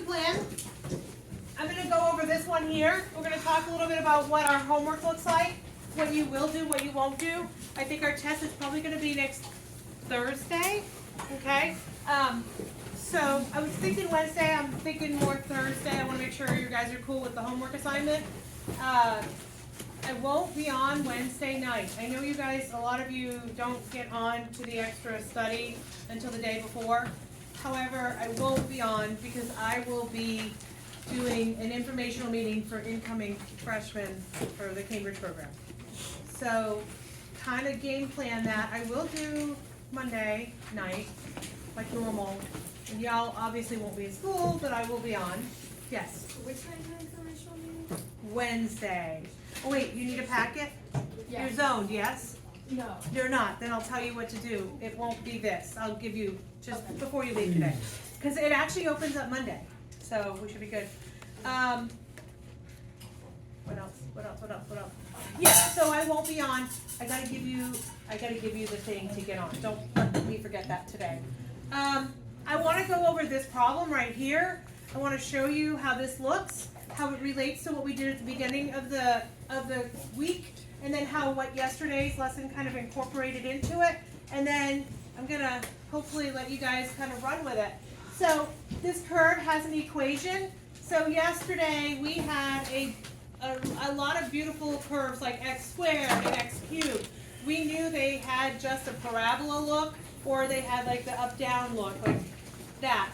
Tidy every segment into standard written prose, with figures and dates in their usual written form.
plan. I'm going to go over this one here. We're going to talk a little bit about what our homework looks like, what you will do, what you won't do. I think our test is probably going to be next Thursday, okay? So I was thinking Wednesday, I'm thinking more Thursday. I want to make sure you guys are cool with the homework assignment. I won't be on Wednesday night. I know you guys, a lot of you don't get on to the extra study until the day before. However, I won't be on because I will be doing an informational meeting for incoming freshmen for the Cambridge program. So kind of game plan that. I will do Monday night like normal. And y'all obviously won't be in school, but I will be on. Yes? Which time is the informational meeting? Wednesday. Oh wait, you need a packet? Yes. You're zoned, yes? No. You're not, then I'll tell you what to do. It won't be this. I'll give you just before you leave today. Because it actually opens up Monday, so we should be good. What else? Yeah, so I won't be on. I gotta give you the thing to get on. Don't let me forget that today. I wanna go over this problem right here. I wanna show you how this looks, how it relates to what we did at the beginning of the week, and then how what yesterday's lesson kind of incorporated into it. And then I'm gonna hopefully let you guys kind of run with it. So this curve has an equation. So yesterday we had a lot of beautiful curves like x squared and x cubed. We knew they had just a parabola look or they had like the up-down look, like that.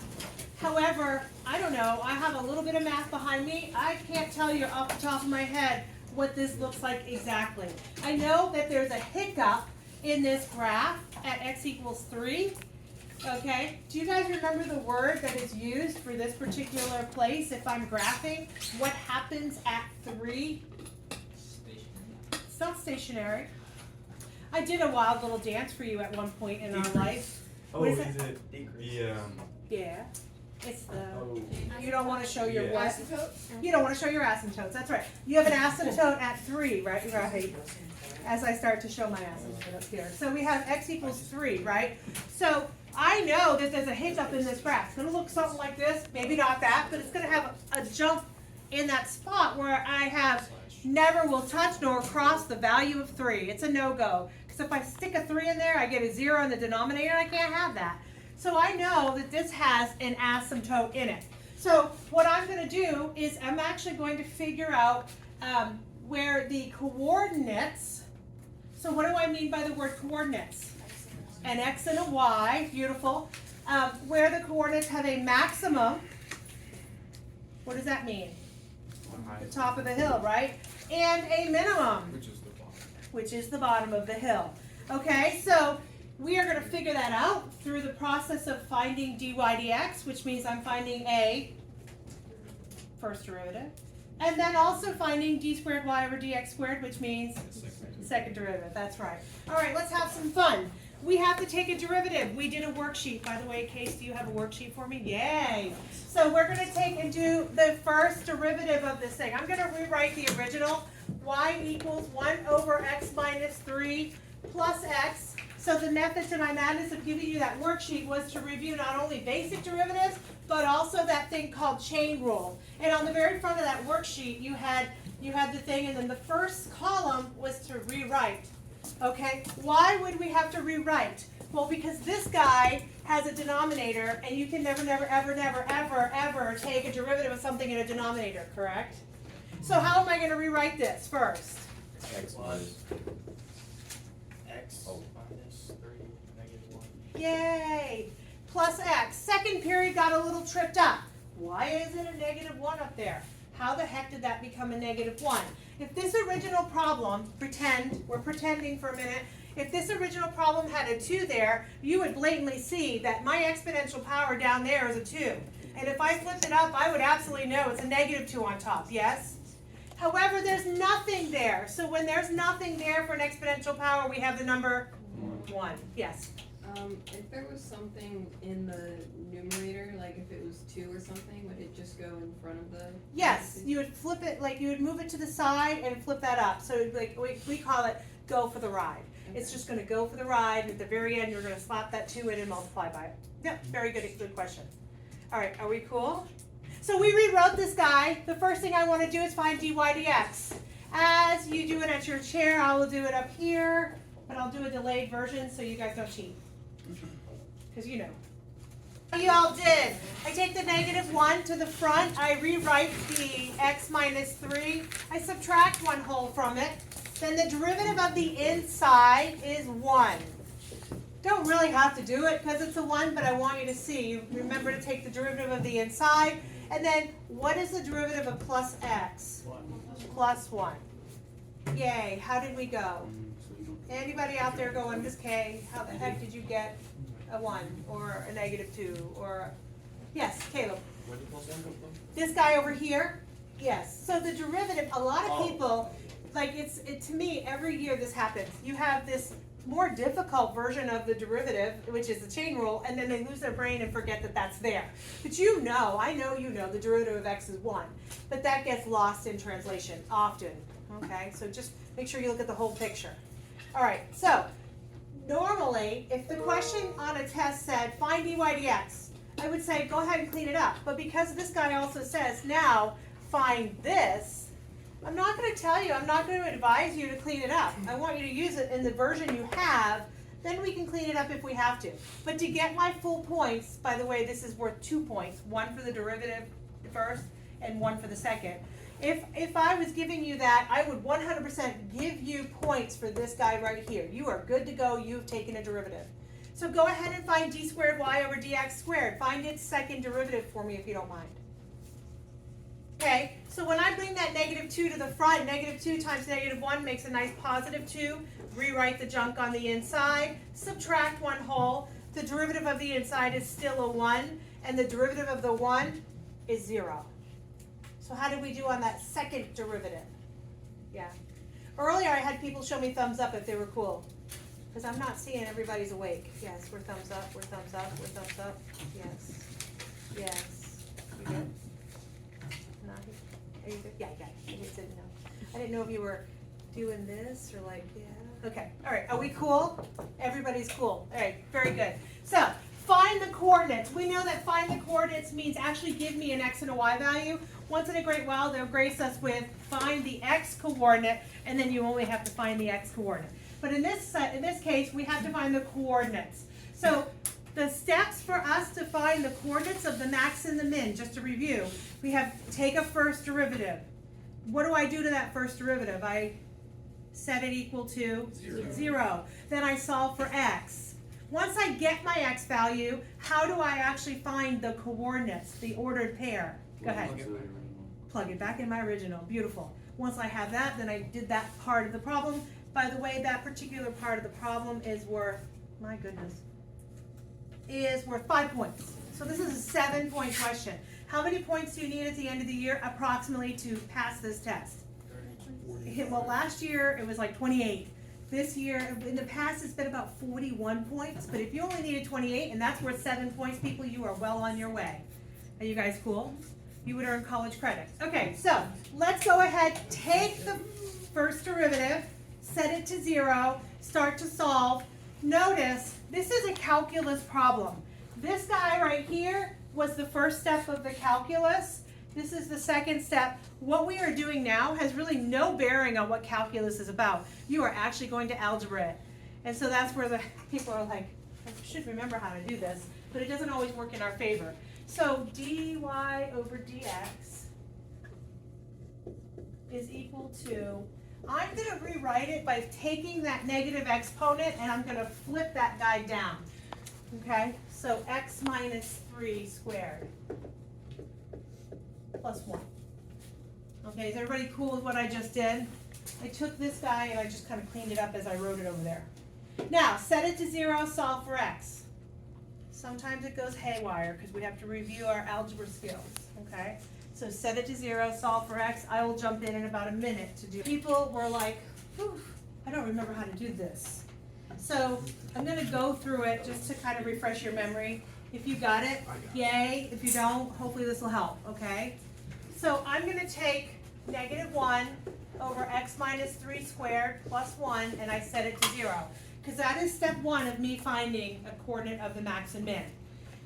However, I don't know, I have a little bit of math behind me. I can't tell you off the top of my head what this looks like exactly. I know that there's a hiccup in this graph at x equals 3. Okay, do you guys remember the word that is used for this particular place if I'm graphing? What happens at 3? It's not stationary. I did a wild little dance for you at one point in our life. Oh, is it decrease? Yeah. It's the, you don't want to show your what? Asymptote? You don't want to show your asymptotes, that's right. You have an asymptote at 3, right? Right. As I start to show my asymptote up here. So we have x equals 3, right? So I know that there's a hiccup in this graph. It's going to look something like this, maybe not that, but it's going to have a jump in that spot where I have never will touch nor cross the value of 3. It's a no-go. Because if I stick a 3 in there, I get a 0 in the denominator, and I can't have that. So I know that this has an asymptote in it. So what I'm going to do is I'm actually going to figure out where the coordinates, so what do I mean by the word coordinates? An x and a y, beautiful. Where the coordinates have a maximum, what does that mean? The top of the hill, right? And a minimum, which is the bottom of the hill. Okay, so we are going to figure that out through the process of finding dy dx, which means I'm finding a first derivative, and then also finding d squared y over dx squared, which means second derivative. That's right. All right, let's have some fun. We have to take a derivative. We did a worksheet. By the way, Case, do you have a worksheet for me? Yay! So we're going to take and do the first derivative of this thing. I'm going to rewrite the original. Y equals 1 over x minus 3 plus x. So the method to my madness of giving you that worksheet was to review not only basic derivatives, but also that thing called chain rule. And on the very front of that worksheet, you had the thing, and then the first column was to rewrite. Okay, why would we have to rewrite? Well, because this guy has a denominator, and you can never, ever take a derivative of something in a denominator, correct? So how am I going to rewrite this first? X minus x minus 3 negative 1. Yay! Plus x. Second period got a little tripped up. Why is it a negative 1 up there? How the heck did that become a negative 1? If this original problem, we're pretending for a minute, if this original problem had a 2 there, you would blatantly see that my exponential power down there is a 2. And if I flipped it up, I would absolutely know it's a negative 2 on top, yes? However, there's nothing there. So when there's nothing there for an exponential power, we have the number 1. Yes? If there was something in the numerator, like if it was 2 or something, would it just go in front of the? Yes, you would flip it, like you would move it to the side and flip that up. So like we call it go for the ride. Okay. It's just going to go for the ride, and at the very end you're going to slap that 2 in and multiply by it. Yep, very good question. All right, are we cool? So we rewrote this guy. The first thing I want to do is find dy dx. As you do it at your chair, I will do it up here, but I'll do a delayed version so you guys don't cheat. Because you know. You all did. I take the -1 to the front. I rewrite the x minus 3. I subtract 1 whole from it. Then the derivative of the inside is 1. Don't really have to do it because it's a 1, but I want you to see. You remember to take the derivative of the inside. And then what is the derivative of plus x? Plus 1. Yay. How did we go? Anybody out there going, Miss K, how the heck did you get a 1 or a -2 or, yes, Caleb. Where did plus one come from? This guy over here, yes. So the derivative, a lot of people, like to me, every year this happens. You have this more difficult version of the derivative, which is the chain rule, and then they lose their brain and forget that that's there. But you know, I know you know, the derivative of x is 1. But that gets lost in translation often, okay? So just make sure you look at the whole picture. All right, so normally, if the question on a test said, find dy dx, I would say, go ahead and clean it up. But because this guy also says, now, find this, I'm not going to tell you, I'm not going to advise you to clean it up. I want you to use it in the version you have, then we can clean it up if we have to. But to get my full points, by the way, this is worth 2 points, 1 for the derivative first and 1 for the second. If I was giving you that, I would 100% give you points for this guy right here. You are good to go, you've taken a derivative. So go ahead and find d squared y over dx squared. Find its second derivative for me if you don't mind. Okay, so when I bring that -2 to the front, -2 times -1 makes a nice +2. Rewrite the junk on the inside, subtract 1 whole. The derivative of the inside is still a 1, and the derivative of the 1 is 0. So how did we do on that second derivative? Yeah. Earlier I had people show me thumbs up if they were cool. Because I'm not seeing everybody's awake. Yes, we're thumbs up, we're thumbs up, we're thumbs up. Yes. Yes. You good? Not here? Are you good? Yeah, I got it. I just didn't know. I didn't know if you were doing this or like, yeah. Okay. All right. Are we cool? Everybody's cool. All right. Very good. So find the coordinates. We know that find the coordinates means actually give me an x and a y value. Once in a great while, they'll grace us with find the x coordinate, and then you only have to find the x coordinate. But in this case, we have to find the coordinates. So the steps for us to find the coordinates of the max and the min, just to review, we have take a first derivative. What do I do to that first derivative? I set it equal to 0. Then I solve for x. Once I get my x value, how do I actually find the coordinates, the ordered pair? Go ahead. Plug it back in my original. Beautiful. Once I have that, then I did that part of the problem. By the way, that particular part of the problem is worth, my goodness, is worth 5 points. So this is a 7-point question. How many points do you need at the end of the year approximately to pass this test? Well, last year it was like 28. This year, in the past, it's been about 41 points. But if you only needed 28, and that's worth 7 points, people, you are well on your way. Are you guys cool? You would earn college credits. Okay, so let's go ahead, take the first derivative, set it to 0, start to solve. Notice, this is a calculus problem. This guy right here was the first step of the calculus. This is the second step. What we are doing now has really no bearing on what calculus is about. You are actually going to algebra it. And so that's where the people are like, I should remember how to do this, but it doesn't always work in our favor. So dy over dx is equal to, I'm going to rewrite it by taking that negative exponent and I'm going to flip that guy down. Okay, so x minus 3 squared plus 1. Okay, is everybody cool with what I just did? I took this guy and I just kind of cleaned it up as I wrote it over there. Now, set it to 0, solve for x. Sometimes it goes haywire because we have to review our algebra skills, okay? So set it to 0, solve for x. I will jump in about a minute to do. People were like, I don't remember how to do this. So I'm going to go through it just to kind of refresh your memory. If you got it, yay. If you don't, hopefully this will help, okay? So I'm going to take -1 over x minus 3 squared plus 1, and I set it to 0. Because that is step 1 of me finding a coordinate of the max and min.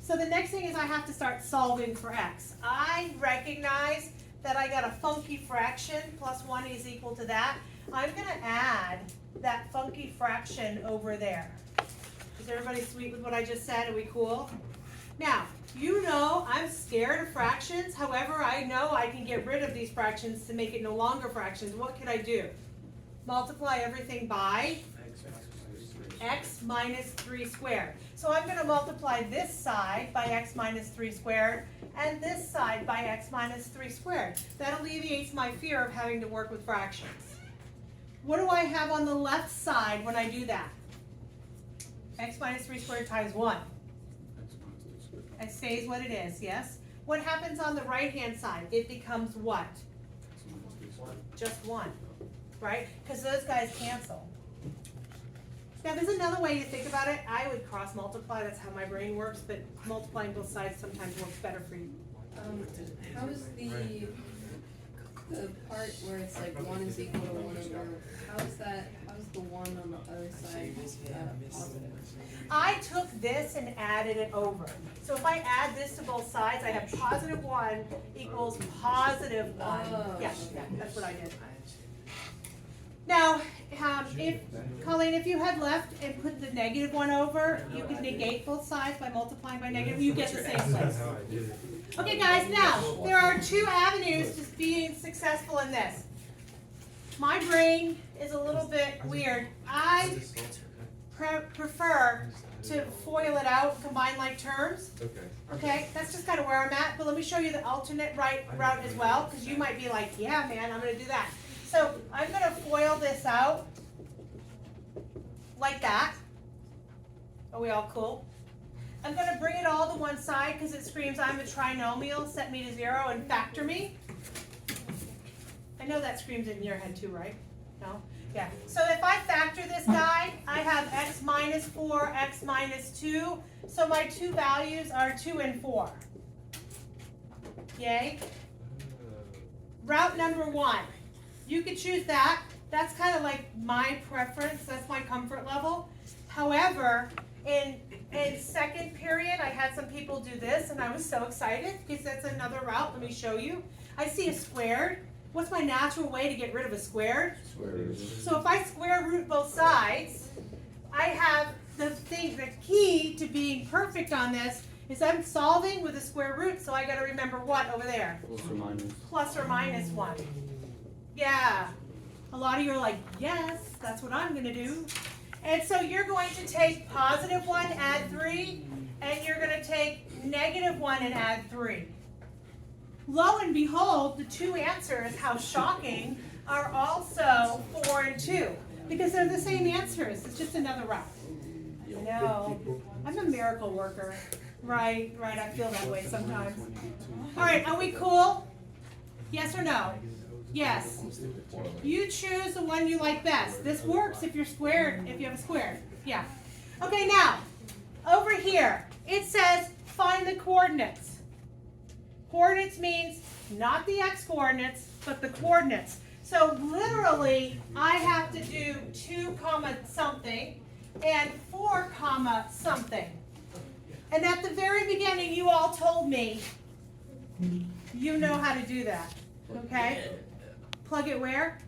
So the next thing is I have to start solving for x. I recognize that I got a funky fraction, plus 1 is equal to that. I'm gonna add that funky fraction over there. Is everybody sweet with what I just said? Are we cool? Now, you know I'm scared of fractions. However, I know I can get rid of these fractions to make it no longer fractions. What can I do? Multiply everything by x minus 3 squared. So I'm going to multiply this side by x minus 3 squared and this side by x minus 3 squared. That alleviates my fear of having to work with fractions. What do I have on the left side when I do that? X minus 3 squared times 1. It stays what it is, yes? What happens on the right-hand side? It becomes what? Just 1, right? Because those guys cancel. Now, there's another way to think about it. I would cross multiply. That's how my brain works, but multiplying both sides sometimes works better for you. How's the part where it's like 1 is equal to 1 over, how's the 1 on the other side positive? I took this and added it over. So if I add this to both sides, I have positive 1 equals positive 1. Oh. Yeah, that's what I did. Now, Colleen, if you had left and put the negative 1 over, you could negate both sides by multiplying by negative. You get the same place. That's how I did it. Okay, guys, now, there are 2 avenues to being successful in this. My brain is a little bit weird. I prefer to FOIL it out, combine like terms. Okay, that's just kind of where I'm at, but let me show you the alternate route as well, because you might be like, yeah, man, I'm going to do that. So I'm going to FOIL this out like that. Are we all cool? I'm going to bring it all to one side because it screams I'm a trinomial, set me to 0, and factor me. I know that screams in your head too, right? No? Yeah. So if I factor this guy, I have x minus 4, x minus 2. So my 2 values are 2 and 4. Yay? Route number 1. You could choose that. That's kind of like my preference. That's my comfort level. However, in second period, I had some people do this, and I was so excited because that's another route. Let me show you. I see a squared. What's my natural way to get rid of a squared? So if I square root both sides, I have the key to being perfect on this is I'm solving with a square root, so I got to remember what over there? Plus or minus 1. Yeah. A lot of you are like, yes, that's what I'm going to do. And so you're going to take positive 1, add 3, and you're going to take negative 1 and add 3. Lo and behold, the 2 answers, how shocking, are also 4 and 2. Because they're the same answers. It's just another route. I know. I'm a miracle worker. Right, I feel that way sometimes. All right, are we cool? Yes or no? Yes. You choose the one you like best. This works if you're squared, if you have a square. Yeah. Okay, now, over here, it says find the coordinates. Coordinates means not the x-coordinates, but the coordinates. So literally, I have to do 2 comma something and 4 comma something. And at the very beginning, you all told me you know how to do that. Okay? Plug it where?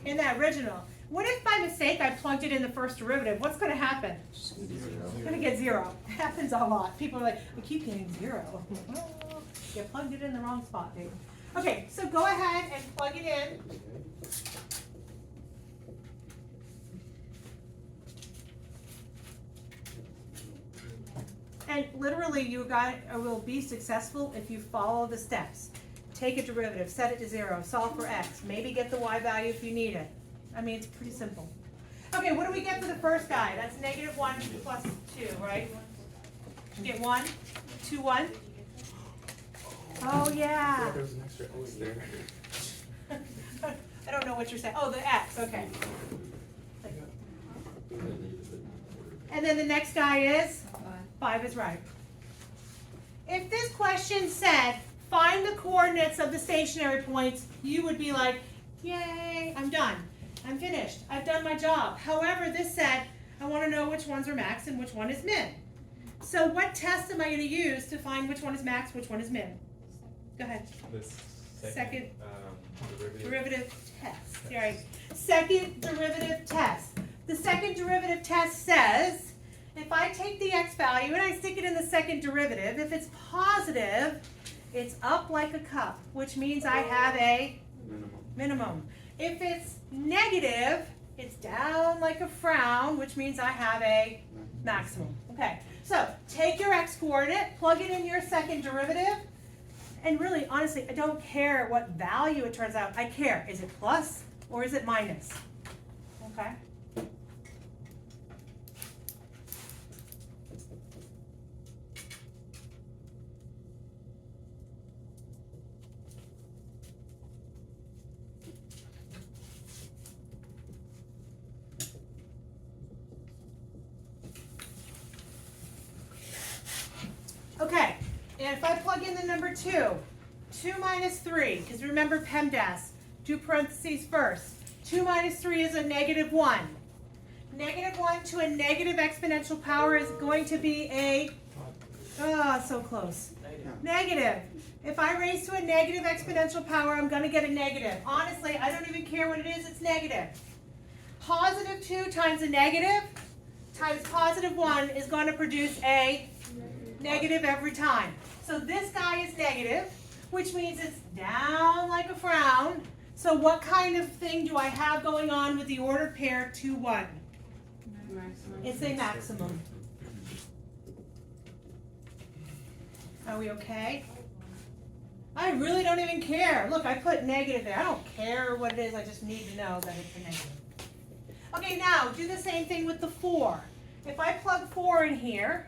In the original. What if by mistake I plugged it in the first derivative? What's going to happen? I'm going to get 0. It happens a lot. People are like, we keep getting 0. Well, you plugged it in the wrong spot, baby. Okay, so go ahead and plug it in. And literally, you will be successful if you follow the steps. Take a derivative, set it to 0, solve for x, maybe get the y value if you need it. I mean, it's pretty simple. Okay, what do we get for the first guy? That's negative 1 plus 2, right? Get 1, 2, 1. Oh, yeah. There's an extra X there. I don't know what you're saying. Oh, the x, okay. And then the next guy is? 5 is right. If this question said, find the coordinates of the stationary points, you would be like, yay, I'm done. I'm finished. I've done my job. However, this said, I want to know which ones are max and which one is min. So what test am I gonna use to find which one is max, which one is min? Go ahead. The Second derivative. Derivative test, right? Second derivative test. The second derivative test says, if I take the x value and I stick it in the second derivative, if it's positive, it's up like a cup, which means I have a minimum. If it's negative, it's down like a frown, which means I have a maximum. Okay, so take your x coordinate, plug it in your second derivative, and really, honestly, I don't care what value it turns out. I care, is it plus or is it minus? Okay. Okay, and if I plug in the number 2 minus 3, because remember PEMDAS, do parentheses first. 2 minus 3 is a negative 1. Negative 1 to a negative exponential power is going to be a, so close. Negative. If I raise to a negative exponential power, I'm going to get a negative. Honestly, I don't even care what it is, it's negative. Positive 2 times a negative times positive 1 is going to produce a negative every time. So this guy is negative, which means it's down like a frown. So what kind of thing do I have going on with the ordered pair 2, 1? Maximum. It's a maximum. Are we okay? I really don't even care. Look, I put negative there. I don't care what it is. I just need to know that it's a negative. Okay, now do the same thing with the 4. If I plug 4 in here,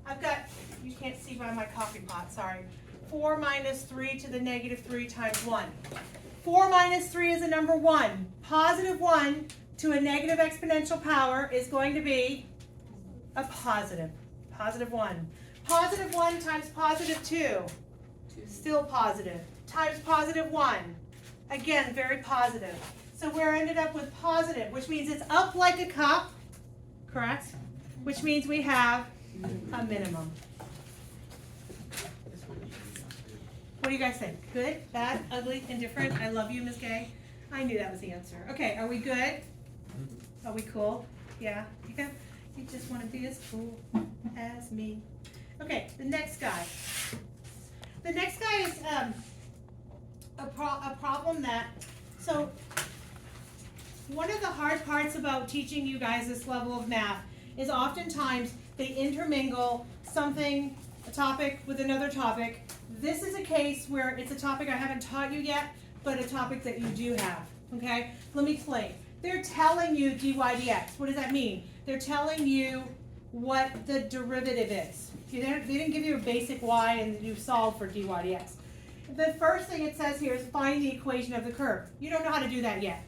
I've got, you can't see by my coffee pot, sorry. 4 minus 3 to the negative 3 times 1. 4 minus 3 is a number 1. Positive 1 to a negative exponential power is going to be a positive. Positive 1. Positive 1 times positive 2. Still positive. Times positive 1. Again, very positive. So we're ended up with positive, which means it's up like a cup, correct? Which means we have a minimum. What do you guys think? Good, bad, ugly, indifferent? I love you, Ms. Gay. I knew that was the answer. Okay, are we good? Are we cool? Yeah? You just want to be as cool as me. Okay, the next guy. The next guy is a problem that, so one of the hard parts about teaching you guys this level of math is oftentimes they intermingle something, a topic with another topic. This is a case where it's a topic I haven't taught you yet, but a topic that you do have, okay? Let me explain. They're telling you dy dx. What does that mean? They're telling you what the derivative is. They didn't give you a basic y and you solve for dy dx. The first thing it says here is find the equation of the curve. You don't know how to do that yet.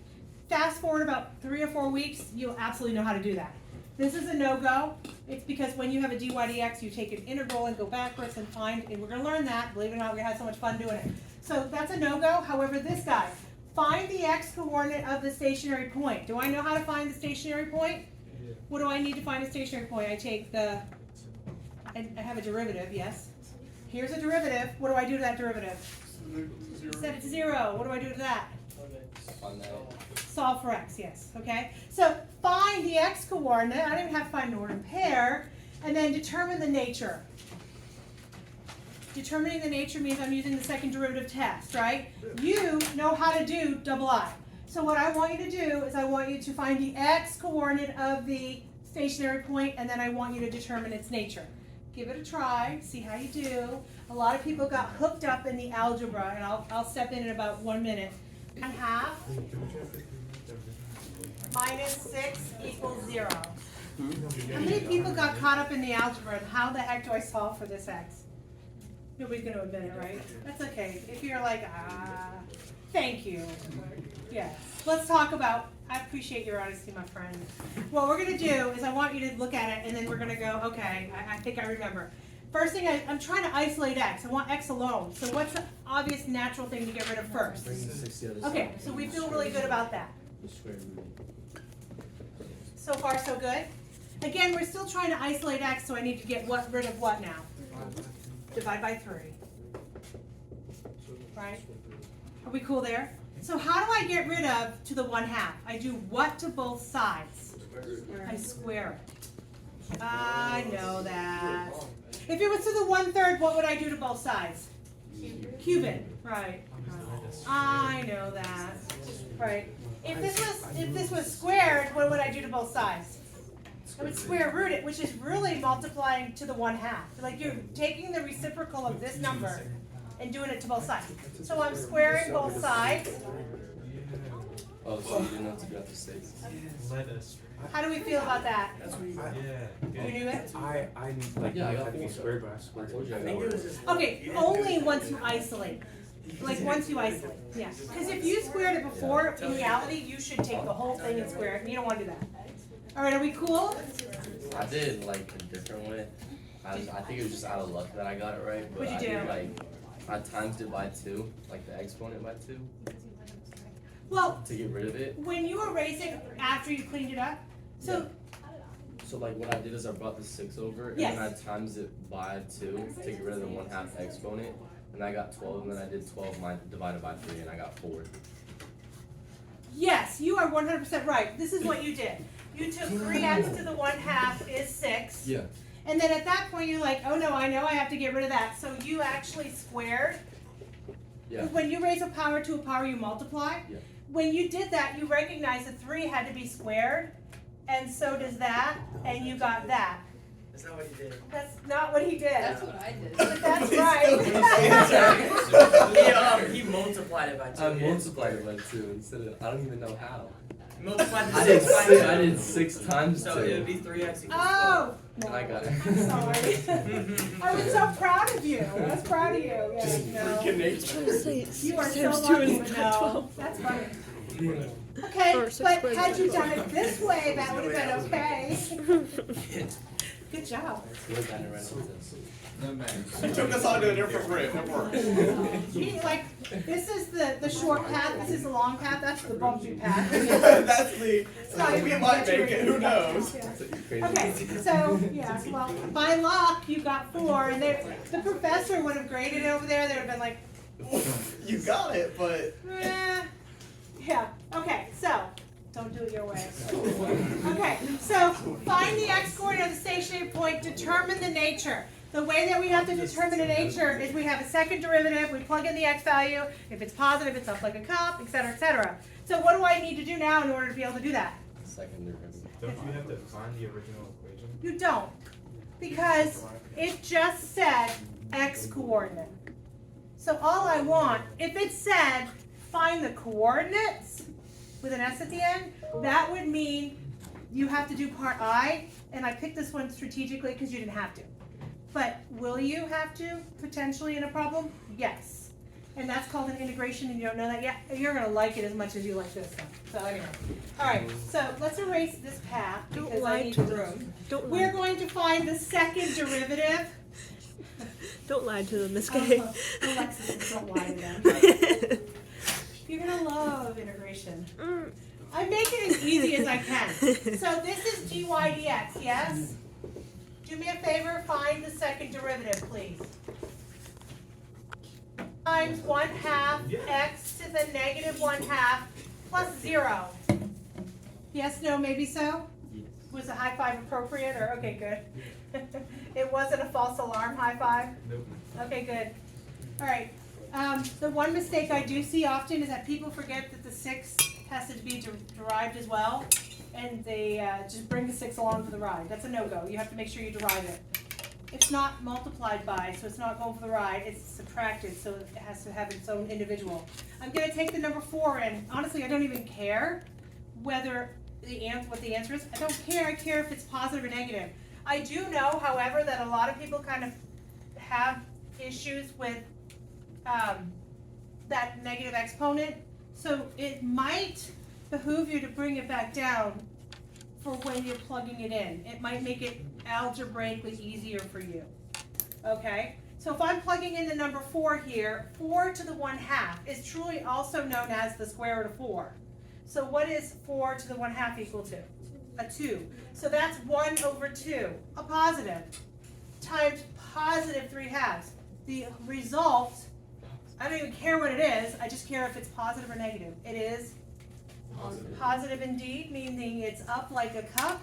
Fast forward about 3 or 4 weeks, you'll absolutely know how to do that. This is a no-go. It's because when you have a dy dx, you take an integral and go backwards and find, and we're going to learn that. Believe it or not, we're going to have so much fun doing it. So that's a no-go. However, this guy, find the x-coordinate of the stationary point. Do I know how to find the stationary point? Yeah. What do I need to find a stationary point? I take the, and I have a derivative, yes. Here's a derivative. What do I do to that derivative? Set it to 0. What do I do to that? On that. Solve for x, yes, okay? So find the x-coordinate, I don't even have to find an ordered pair, and then determine the nature. Determining the nature means I'm using the second derivative test, right? You know how to do double I. So what I want you to do is I want you to find the x-coordinate of the stationary point, and then I want you to determine its nature. Give it a try, see how you do. A lot of people got hooked up in the algebra, and I'll step in about 1 minute. 1/2 minus 6 equals 0. How many people got caught up in the algebra and how the heck do I solve for this x? Nobody's going to admit it, right? That's okay. If you're like, thank you. Yes. Let's talk about, I appreciate your honesty, my friend. What we're going to do is I want you to look at it and then we're going to go, okay, I think I remember. First thing, I'm trying to isolate x. I want x alone. So what's the obvious natural thing to get rid of first? Okay, so we feel really good about that. So far, so good. Again, we're still trying to isolate x, so I need to get rid of what now? Divide by 3. Right? Are we cool there? So how do I get rid of to the 1/2? I do what to both sides? I square it. I know that. If it was to the 1/3, what would I do to both sides? Cube it. Right. I know that. Right. If this was squared, what would I do to both sides? I would square root it, which is really multiplying to the 1/2. Like you're taking the reciprocal of this number and doing it to both sides. So I'm squaring both sides. Oh, so you didn't have to do after 6. How do we feel about that? Yeah. You knew it? I need like Yeah, I I got had to be 4. squared, but I I squared told it. you I got it. Okay, only once you isolate. Like once you isolate, yeah. Because if you squared it before, in reality, you should take the whole thing and square it, and you don't want to do that. All right, are we cool? I did like a different way. I think it was just out of luck that I got it right, but What'd you I did do? like I times it by 2, like the exponent by 2, Well, to get rid of it. when you erase it after you cleaned it up, so So like what I did is I brought the 6 over and Yes. then I times it by 2 to get rid of the 1/2 exponent, and I got 12, and then I did 12 divided by 3, and I got 4. yes, you are 100% right. This is what you did. You took 3x to the 1/2 is 6. Yeah. And then at that point, you're like, oh no, I know I have to get rid of that. So you actually squared. Yeah. When you raise a power to a power, you multiply. Yeah. When you did that, you recognized that 3 had to be squared, and so does that, and you got that. That's not what he did. That's not what he did. That's what I did. But that's right. He multiplied it by 2. I multiplied it by 2 instead of, I don't even know how. Multiplied the I did 6 by 6, 2. I did 6 times 2. So it would be 3x equals Oh! And I got it. I'm sorry. I was so proud of you. I was proud of you. Yeah, no. You are so lucky, but no. That's funny. Okay, but had you done it this way, that would have been okay. Good job. We're kind of right on this. He took us on to a different route. It worked. This is the short path, this is the long path, that's the bumpy path. That's the. not even We might make it. exaggerating. Who knows? Yeah. That's what you crazy. Okay, so, yeah, well, by luck, you got 4, and the professor would have graded it over there, they would have been like, You got it, but yeah, okay, so, don't do it your way. Okay, so find the x-coordinate of the stationary point, determine the nature. The way that we have to determine the nature is we have a second derivative, we plug in the x value, if it's positive, it's up like a cup, et cetera, et cetera. So what do I need to do now in order to be able to do that? Second derivative. Don't you have to find the original equation? You don't, because it just said x coordinate. So all I want, if it said find the coordinates with an s at the end, that would mean you have to do part I, and I picked this one strategically because you didn't have to. But will you have to, potentially in a problem? Yes. And that's called an integration, and you don't know that yet. You're going to like it as much as you like this one. So anyway. All right, so let's erase this path because I need room. We're going to find the second derivative. Don't lie to them, Miss Kay. Alexis, don't lie to them. You're going to love integration. I'm making it as easy as I can. So this is dy dx, yes? Do me a favor, find the second derivative, please. Times 1/2 x to the negative 1/2 plus 0. Yes, no, maybe so? Yes. Was a high five appropriate, or, okay, good. It wasn't a false alarm high five? Nope. Okay, good. All right. The one mistake I do see often is that people forget that the 6 has to be derived as well, and they just bring the 6 along for the ride. That's a no-go. You have to make sure you derive it. It's not multiplied by, so it's not going for the ride. It's subtracted, so it has to have its own individual. I'm going to take the number 4 in. Honestly, I don't even care whether what the answer is. I don't care. I care if it's positive or negative. I do know, however, that a lot of people kind of have issues with that negative exponent. So it might behoove you to bring it back down for when you're plugging it in. It might make it algebraically easier for you. Okay? So if I'm plugging in the number 4 here, 4 to the 1/2 is truly also known as the square root of 4. So what is 4 to the 1/2 equal to? a 2. So that's 1 over 2, a positive, times positive 3/2. The result, I don't even care what it is, I just care if it's positive or negative. It is positive indeed, meaning it's up like a cup,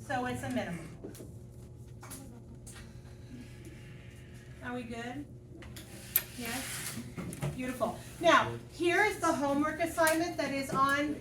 so it's a minimum. Are we good? Yes? Beautiful. Now, here is the homework assignment that is on